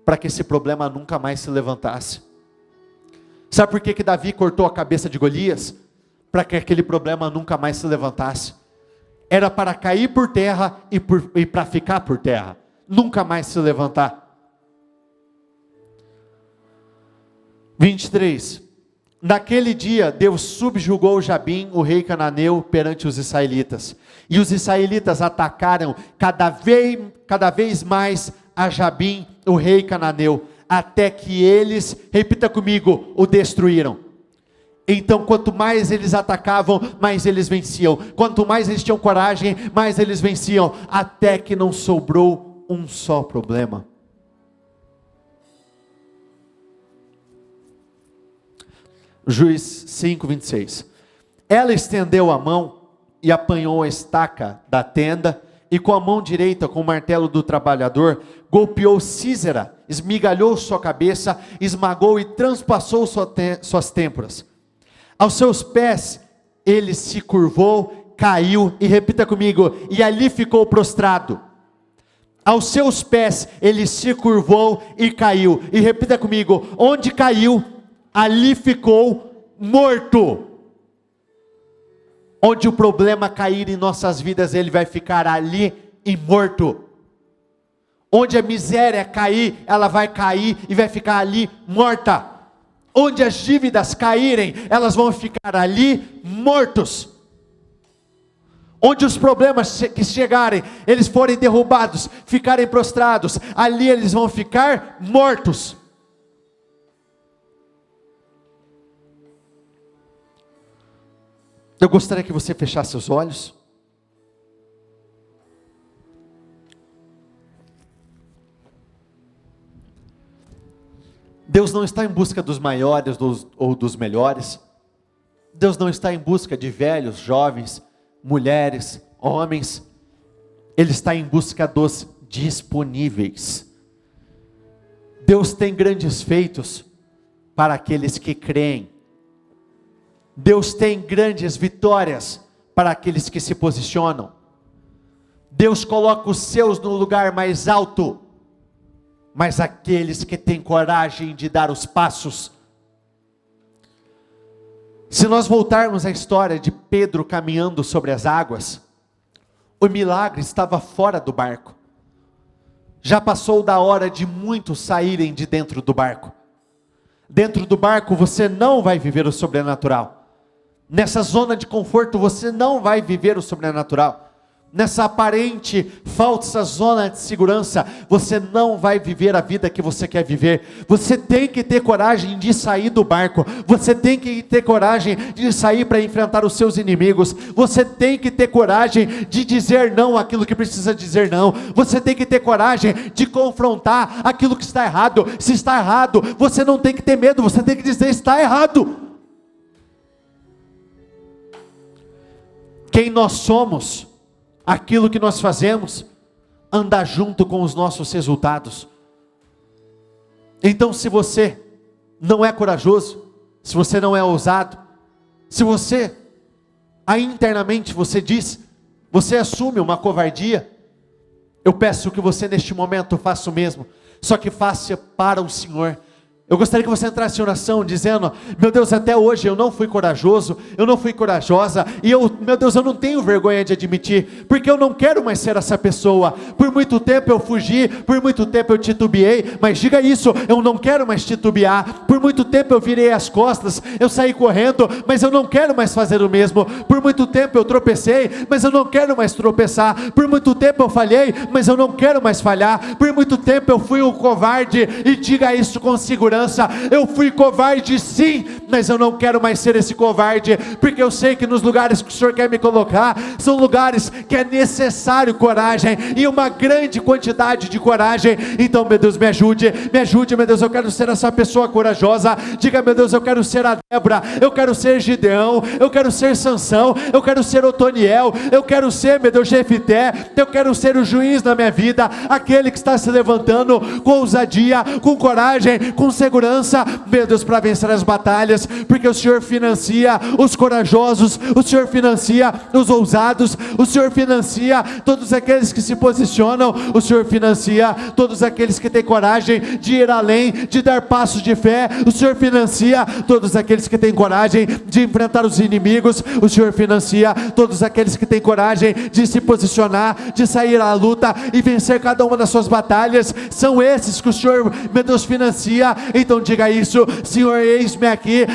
Para que esse problema nunca mais se levantasse. Sabe por que Davi cortou a cabeça de Golias? Para que aquele problema nunca mais se levantasse. Era para cair por terra e para ficar por terra. Nunca mais se levantar. 23. Naquele dia, Deus subjugou Jabim, o rei cananeu, perante os israelitas. E os israelitas atacaram cada vez mais a Jabim, o rei cananeu, até que eles, repita comigo, o destruíram. Então, quanto mais eles atacavam, mais eles venciam. Quanto mais eles tinham coragem, mais eles venciam. Até que não sobrou um só problema. Juiz 5, 26. Ela estendeu a mão e apanhou a estaca da tenda, e com a mão direita, com o martelo do trabalhador, golpeou Sísera, esmigalhou sua cabeça, esmagou e transpassou suas têmporas. Aos seus pés, ele se curvou, caiu, e repita comigo, e ali ficou prostrado. Aos seus pés, ele se curvou e caiu, e repita comigo, onde caiu, ali ficou morto. Onde o problema cair em nossas vidas, ele vai ficar ali e morto. Onde a miséria cair, ela vai cair e vai ficar ali morta. Onde as dívidas caírem, elas vão ficar ali mortos. Onde os problemas que chegarem, eles forem derrubados, ficarem prostrados, ali eles vão ficar mortos. Eu gostaria que você fechasse os olhos. Deus não está em busca dos maiores ou dos melhores. Deus não está em busca de velhos, jovens, mulheres, homens. Ele está em busca dos disponíveis. Deus tem grandes feitos para aqueles que creem. Deus tem grandes vitórias para aqueles que se posicionam. Deus coloca os seus no lugar mais alto, mas aqueles que têm coragem de dar os passos. Se nós voltarmos à história de Pedro caminhando sobre as águas, o milagre estava fora do barco. Já passou da hora de muitos saírem de dentro do barco. Dentro do barco você não vai viver o sobrenatural. Nessa zona de conforto você não vai viver o sobrenatural. Nessa aparente falsa zona de segurança, você não vai viver a vida que você quer viver. Você tem que ter coragem de sair do barco. Você tem que ter coragem de sair para enfrentar os seus inimigos. Você tem que ter coragem de dizer não àquilo que precisa dizer não. Você tem que ter coragem de confrontar aquilo que está errado. Se está errado, você não tem que ter medo, você tem que dizer está errado. Quem nós somos, aquilo que nós fazemos, anda junto com os nossos resultados. Então, se você não é corajoso, se você não é ousado, se você, aí internamente você diz, você assume uma covardia, eu peço que você neste momento faça o mesmo, só que faça para o Senhor. Eu gostaria que você entrasse em oração dizendo, meu Deus, até hoje eu não fui corajoso, eu não fui corajosa, e meu Deus, eu não tenho vergonha de admitir, porque eu não quero mais ser essa pessoa. Por muito tempo eu fugi, por muito tempo eu titubeei, mas diga isso, eu não quero mais titubear. Por muito tempo eu virei as costas, eu saí correndo, mas eu não quero mais fazer o mesmo. Por muito tempo eu tropecei, mas eu não quero mais tropeçar. Por muito tempo eu falhei, mas eu não quero mais falhar. Por muito tempo eu fui um covarde, e diga isso com segurança, eu fui covarde sim, mas eu não quero mais ser esse covarde, porque eu sei que nos lugares que o Senhor quer me colocar, são lugares que é necessário coragem, e uma grande quantidade de coragem. Então, meu Deus, me ajude, meu Deus, eu quero ser essa pessoa corajosa. Diga, meu Deus, eu quero ser a Débora, eu quero ser Gideão, eu quero ser Sansão, eu quero ser Otoniel, eu quero ser, meu Deus, Jefité, eu quero ser o juiz na minha vida, aquele que está se levantando com ousadia, com coragem, com segurança, meu Deus, para vencer as batalhas, porque o Senhor financia os corajosos, o Senhor financia os ousados, o Senhor financia todos aqueles que se posicionam, o Senhor financia todos aqueles que têm coragem de ir além, de dar passos de fé, o Senhor financia todos aqueles que têm coragem de enfrentar os inimigos, o Senhor financia todos aqueles que têm coragem de se posicionar, de sair à luta e vencer cada uma das suas batalhas. São esses que o Senhor, meu Deus, financia. Então diga isso: Senhor, eis-me aqui,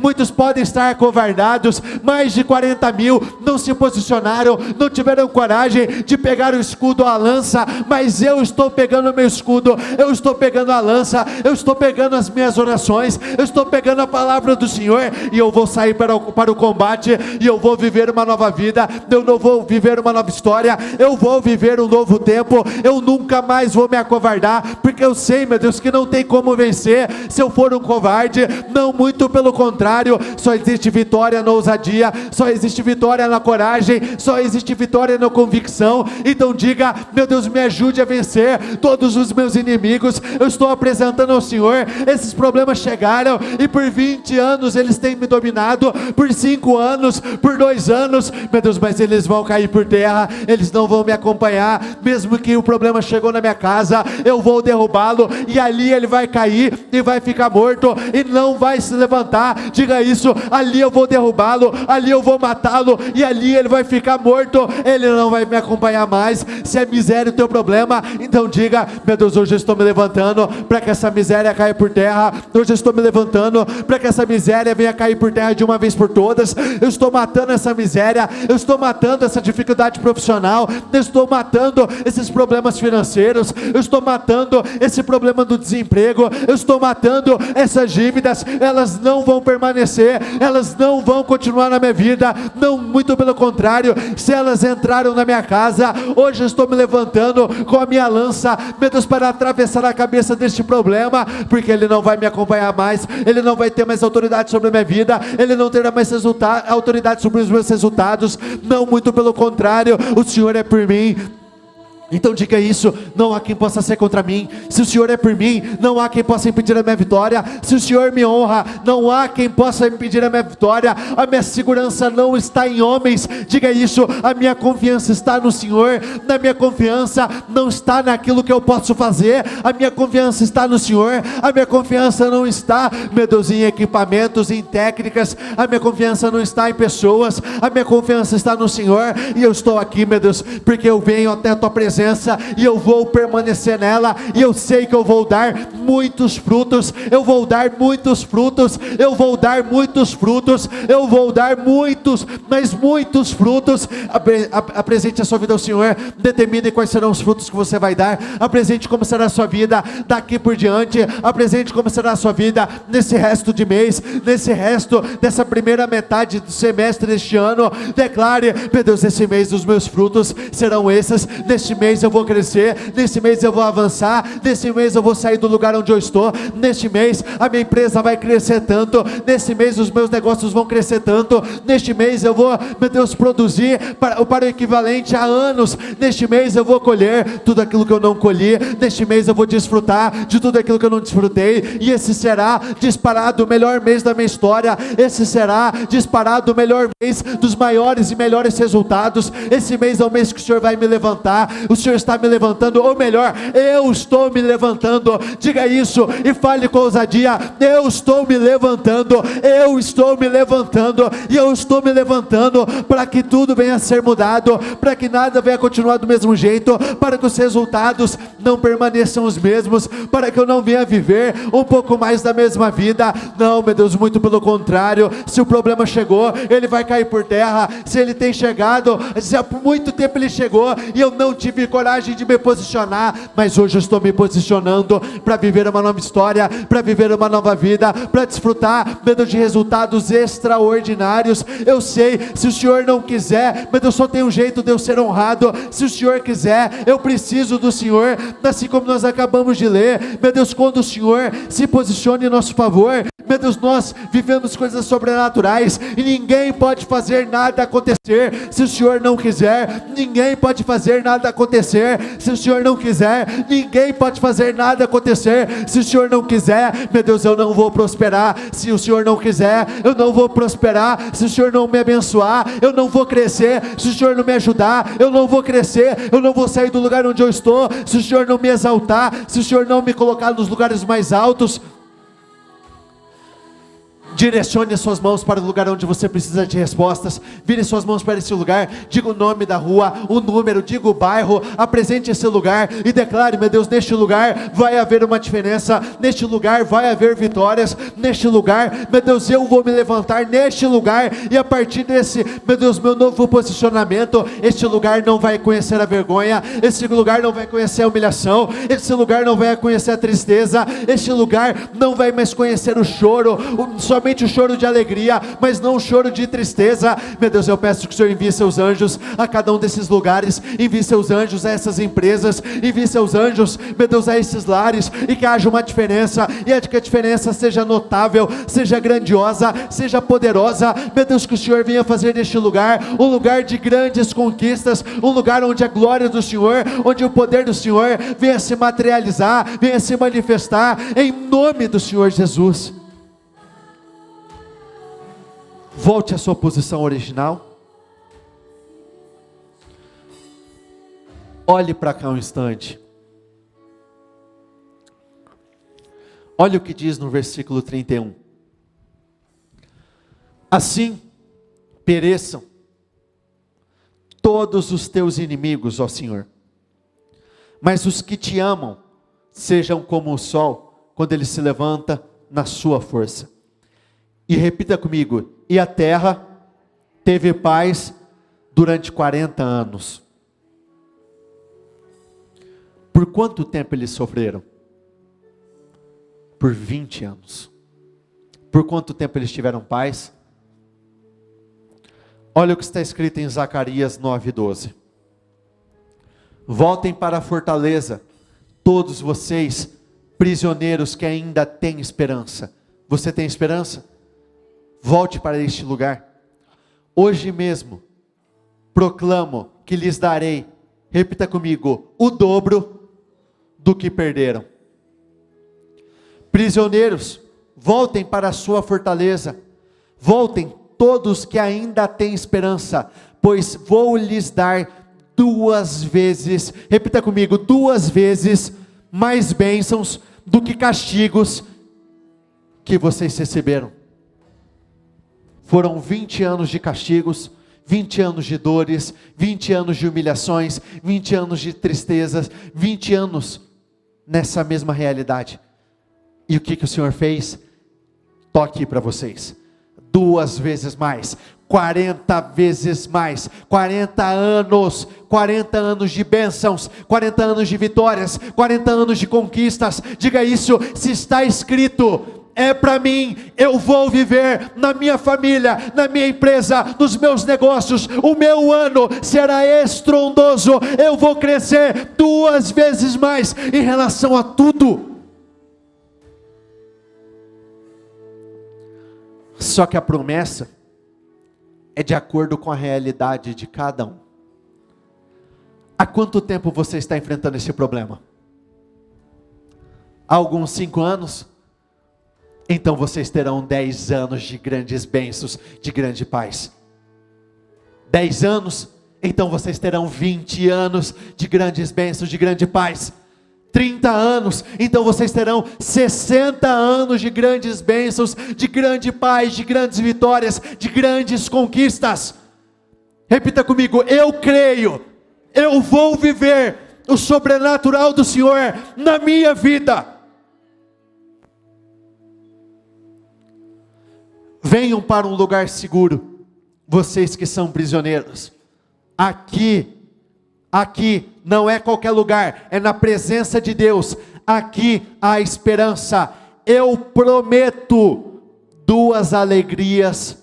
muitos podem estar acovardados, mais de 40 mil não se posicionaram, não tiveram coragem de pegar o escudo ou a lança, mas eu estou pegando o meu escudo, eu estou pegando a lança, eu estou pegando as minhas orações, eu estou pegando a palavra do Senhor, e eu vou sair para o combate, e eu vou viver uma nova vida, eu não vou viver uma nova história, eu vou viver um novo tempo, eu nunca mais vou me acovardar, porque eu sei, meu Deus, que não tem como vencer se eu for um covarde. Não, muito pelo contrário, só existe vitória na ousadia, só existe vitória na coragem, só existe vitória na convicção. Então diga: meu Deus, me ajude a vencer todos os meus inimigos. Eu estou apresentando ao Senhor, esses problemas chegaram, e por 20 anos eles têm me dominado, por 5 anos, por 2 anos, meu Deus, mas eles vão cair por terra, eles não vão me acompanhar. Mesmo que o problema chegou na minha casa, eu vou derrubá-lo, e ali ele vai cair, e vai ficar morto, e não vai se levantar. Diga isso: ali eu vou derrubá-lo, ali eu vou matá-lo, e ali ele vai ficar morto, ele não vai me acompanhar mais. Se é miséria o teu problema, então diga: meu Deus, hoje eu estou me levantando para que essa miséria caia por terra, hoje eu estou me levantando para que essa miséria venha cair por terra de uma vez por todas. Eu estou matando essa miséria, eu estou matando essa dificuldade profissional, eu estou matando esses problemas financeiros, eu estou matando esse problema do desemprego, eu estou matando essas dívidas. Elas não vão permanecer, elas não vão continuar na minha vida, não, muito pelo contrário. Se elas entraram na minha casa, hoje eu estou me levantando com a minha lança, meu Deus, para atravessar a cabeça deste problema, porque ele não vai me acompanhar mais, ele não vai ter mais autoridade sobre a minha vida, ele não terá mais autoridade sobre os meus resultados. Não, muito pelo contrário, o Senhor é por mim. Então diga isso: não há quem possa ser contra mim. Se o Senhor é por mim, não há quem possa impedir a minha vitória. Se o Senhor me honra, não há quem possa impedir a minha vitória. A minha segurança não está em homens. Diga isso: a minha confiança está no Senhor. Na minha confiança não está naquilo que eu posso fazer, a minha confiança está no Senhor. A minha confiança não está, meu Deus, em equipamentos, em técnicas. A minha confiança não está em pessoas, a minha confiança está no Senhor. E eu estou aqui, meu Deus, porque eu venho até a tua presença, e eu vou permanecer nela, e eu sei que eu vou dar muitos frutos, eu vou dar muitos frutos, eu vou dar muitos frutos, eu vou dar muitos, mas muitos frutos. Apresente a sua vida ao Senhor, determine quais serão os frutos que você vai dar, apresente como será a sua vida daqui por diante, apresente como será a sua vida nesse resto de mês, nesse resto dessa primeira metade do semestre deste ano. Declare: meu Deus, esse mês os meus frutos serão esses, neste mês eu vou crescer, nesse mês eu vou avançar, nesse mês eu vou sair do lugar onde eu estou, neste mês a minha empresa vai crescer tanto, nesse mês os meus negócios vão crescer tanto, neste mês eu vou, meu Deus, produzir para o equivalente a anos, neste mês eu vou colher tudo aquilo que eu não colhi, neste mês eu vou desfrutar de tudo aquilo que eu não desfrutei, e esse será disparado o melhor mês da minha história, esse será disparado o melhor mês dos maiores e melhores resultados. Esse mês é o mês que o Senhor vai me levantar, o Senhor está me levantando, ou melhor, eu estou me levantando. Diga isso e fale com ousadia: eu estou me levantando, eu estou me levantando, e eu estou me levantando para que tudo venha a ser mudado, para que nada venha a continuar do mesmo jeito, para que os resultados não permaneçam os mesmos, para que eu não venha viver um pouco mais da mesma vida. Não, meu Deus, muito pelo contrário. Se o problema chegou, ele vai cair por terra. Se ele tem chegado, se há muito tempo ele chegou e eu não tive tive coragem de me posicionar, mas hoje eu estou me posicionando para viver uma nova história, para viver uma nova vida, para desfrutar, meu Deus, de resultados extraordinários. Eu sei, se o Senhor não quiser, meu Deus, só tem um jeito de eu ser honrado. Se o Senhor quiser, eu preciso do Senhor, assim como nós acabamos de ler, meu Deus, quando o Senhor se posiciona em nosso favor, meu Deus, nós vivemos coisas sobrenaturais, e ninguém pode fazer nada acontecer, se o Senhor não quiser. Ninguém pode fazer nada acontecer, se o Senhor não quiser. Ninguém pode fazer nada acontecer, se o Senhor não quiser. Meu Deus, eu não vou prosperar, se o Senhor não quiser. Eu não vou prosperar, se o Senhor não me abençoar. Eu não vou crescer, se o Senhor não me ajudar. Eu não vou crescer, eu não vou sair do lugar onde eu estou, se o Senhor não me exaltar, se o Senhor não me colocar nos lugares mais altos. Direcione as suas mãos para o lugar onde você precisa de respostas. Vire suas mãos para esse lugar. Diga o nome da rua, o número, diga o bairro. Apresente esse lugar e declare: meu Deus, neste lugar vai haver uma diferença. Neste lugar vai haver vitórias. Neste lugar, meu Deus, eu vou me levantar neste lugar. E a partir desse, meu Deus, meu novo posicionamento, este lugar não vai conhecer a vergonha. Este lugar não vai conhecer a humilhação. Este lugar não vai conhecer a tristeza. Este lugar não vai mais conhecer o choro. Somente o choro de alegria, mas não o choro de tristeza. Meu Deus, eu peço que o Senhor envie seus anjos a cada um desses lugares, envie seus anjos a essas empresas, envie seus anjos, meu Deus, a esses lares, e que haja uma diferença, e que a diferença seja notável, seja grandiosa, seja poderosa. Meu Deus, que o Senhor venha fazer deste lugar um lugar de grandes conquistas, um lugar onde a glória do Senhor, onde o poder do Senhor venha se materializar, venha se manifestar, em nome do Senhor Jesus. Volte à sua posição original. Olhe para cá um instante. Olha o que diz no versículo 31. Assim pereçam todos os teus inimigos, ó Senhor. Mas os que te amam sejam como o sol quando ele se levanta na sua força. E repita comigo: e a terra teve paz durante 40 anos. Por quanto tempo eles sofreram? Por 20 anos. Por quanto tempo eles tiveram paz? Olha o que está escrito em Zacarias 9:12. Voltem para a fortaleza, todos vocês, prisioneiros que ainda têm esperança. Você tem esperança? Volte para este lugar. Hoje mesmo, proclamo que lhes darei, repita comigo, o dobro do que perderam. Prisioneiros, voltem para a sua fortaleza. Voltem todos que ainda têm esperança, pois vou lhes dar 2 vezes, repita comigo, 2 vezes mais bênçãos do que castigos que vocês receberam. Foram 20 anos de castigos, 20 anos de dores, 20 anos de humilhações, 20 anos de tristezas, 20 anos nessa mesma realidade. E o que o Senhor fez? Estou aqui para vocês. 2 vezes mais, 40 vezes mais, 40 anos de bênçãos, 40 anos de vitórias, 40 anos de conquistas. Diga isso: se está escrito, é para mim. Eu vou viver na minha família, na minha empresa, nos meus negócios. O meu ano será estrondoso. Eu vou crescer 2 vezes mais em relação a tudo. Só que a promessa é de acordo com a realidade de cada um. Há quanto tempo você está enfrentando esse problema? Há alguns 5 anos? Então vocês terão 10 anos de grandes bênçãos, de grande paz. 10 anos? Então vocês terão 20 anos de grandes bênçãos, de grande paz. 30 anos? Então vocês terão 60 anos de grandes bênçãos, de grande paz, de grandes vitórias, de grandes conquistas. Repita comigo: eu creio, eu vou viver o sobrenatural do Senhor na minha vida. Venham para um lugar seguro, vocês que são prisioneiros. Aqui não é qualquer lugar, é na presença de Deus. Aqui há esperança. Eu prometo 2 alegrias,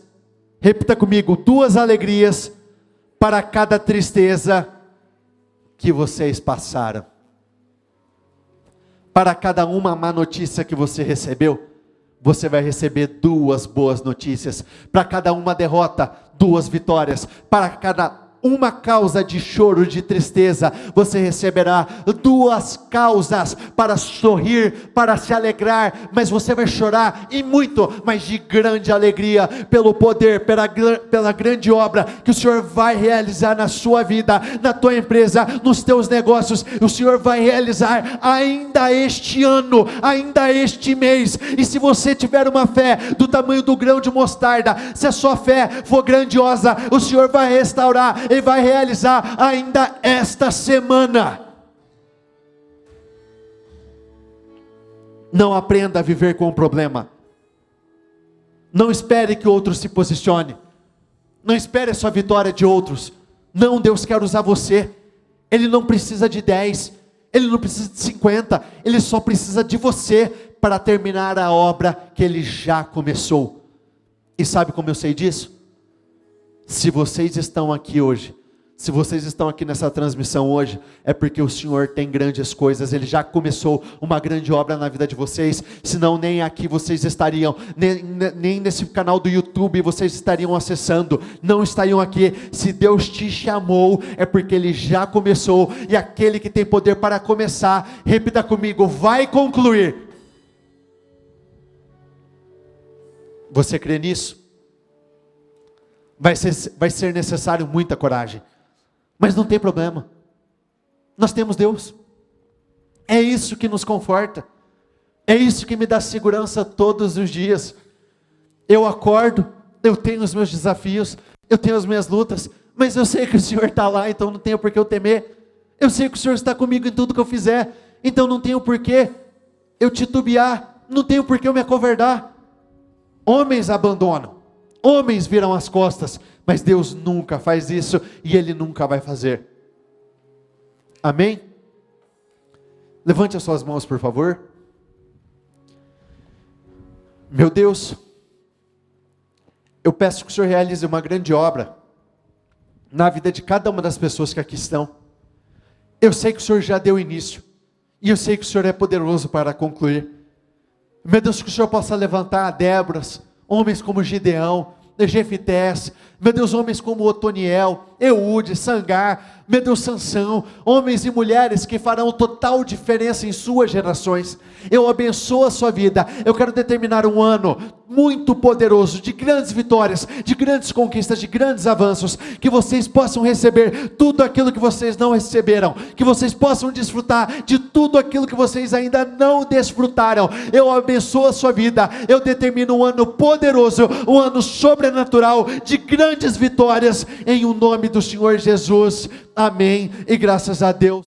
repita comigo, 2 alegrias para cada tristeza que vocês passaram. Para cada uma má notícia que você recebeu, você vai receber 2 boas notícias. Para cada uma derrota, 2 vitórias. Para cada uma causa de choro, de tristeza, você receberá 2 causas para sorrir, para se alegrar, mas você vai chorar e muito, mas de grande alegria, pelo poder, pela grande obra que o Senhor vai realizar na sua vida, na tua empresa, nos teus negócios. O Senhor vai realizar ainda este ano, ainda este mês. E se você tiver uma fé do tamanho do grão de mostarda, se a sua fé for grandiosa, o Senhor vai restaurar e vai realizar ainda esta semana. Não aprenda a viver com o problema. Não espere que outros se posicione. Não espere a sua vitória de outros. Não, Deus quer usar você. Ele não precisa de 10, Ele não precisa de 50, Ele só precisa de você para terminar a obra que Ele já começou. E sabe como eu sei disso? Se vocês estão aqui hoje, se vocês estão aqui nessa transmissão hoje, é porque o Senhor tem grandes coisas. Ele já começou uma grande obra na vida de vocês. Senão nem aqui vocês estariam, nem nesse canal do YouTube vocês estariam acessando, não estariam aqui. Se Deus te chamou, é porque Ele já começou. E aquele que tem poder para começar, repita comigo, vai concluir. Você crê nisso? Vai ser necessário muita coragem. Mas não tem problema, nós temos Deus. É isso que nos conforta, é isso que me dá segurança todos os dias. Eu acordo, eu tenho os meus desafios, eu tenho as minhas lutas, mas eu sei que o Senhor está lá, então não tenho por que eu temer. Eu sei que o Senhor está comigo em tudo que eu fizer, então não tenho por que eu titubear, não tenho por que eu me acovardar. Homens abandonam, homens viram as costas, mas Deus nunca faz isso, e Ele nunca vai fazer. Amém? Levante as suas mãos, por favor. Meu Deus, eu peço que o Senhor realize uma grande obra na vida de cada uma das pessoas que aqui estão. Eu sei que o Senhor já deu início, e eu sei que o Senhor é poderoso para concluir. Meu Deus, que o Senhor possa levantar Déboras, homens como Gideão, Jeftés, meu Deus, homens como Otoniel, Eude, Sangar, meu Deus, Sansão, homens e mulheres que farão total diferença em suas gerações. Eu abençoo a sua vida. Eu quero determinar um ano muito poderoso, de grandes vitórias, de grandes conquistas, de grandes avanços, que vocês possam receber tudo aquilo que vocês não receberam, que vocês possam desfrutar de tudo aquilo que vocês ainda não desfrutaram. Eu abençoo a sua vida. Eu determino um ano poderoso, um ano sobrenatural, de grandes vitórias, em o nome do Senhor Jesus. Amém, e graças a Deus.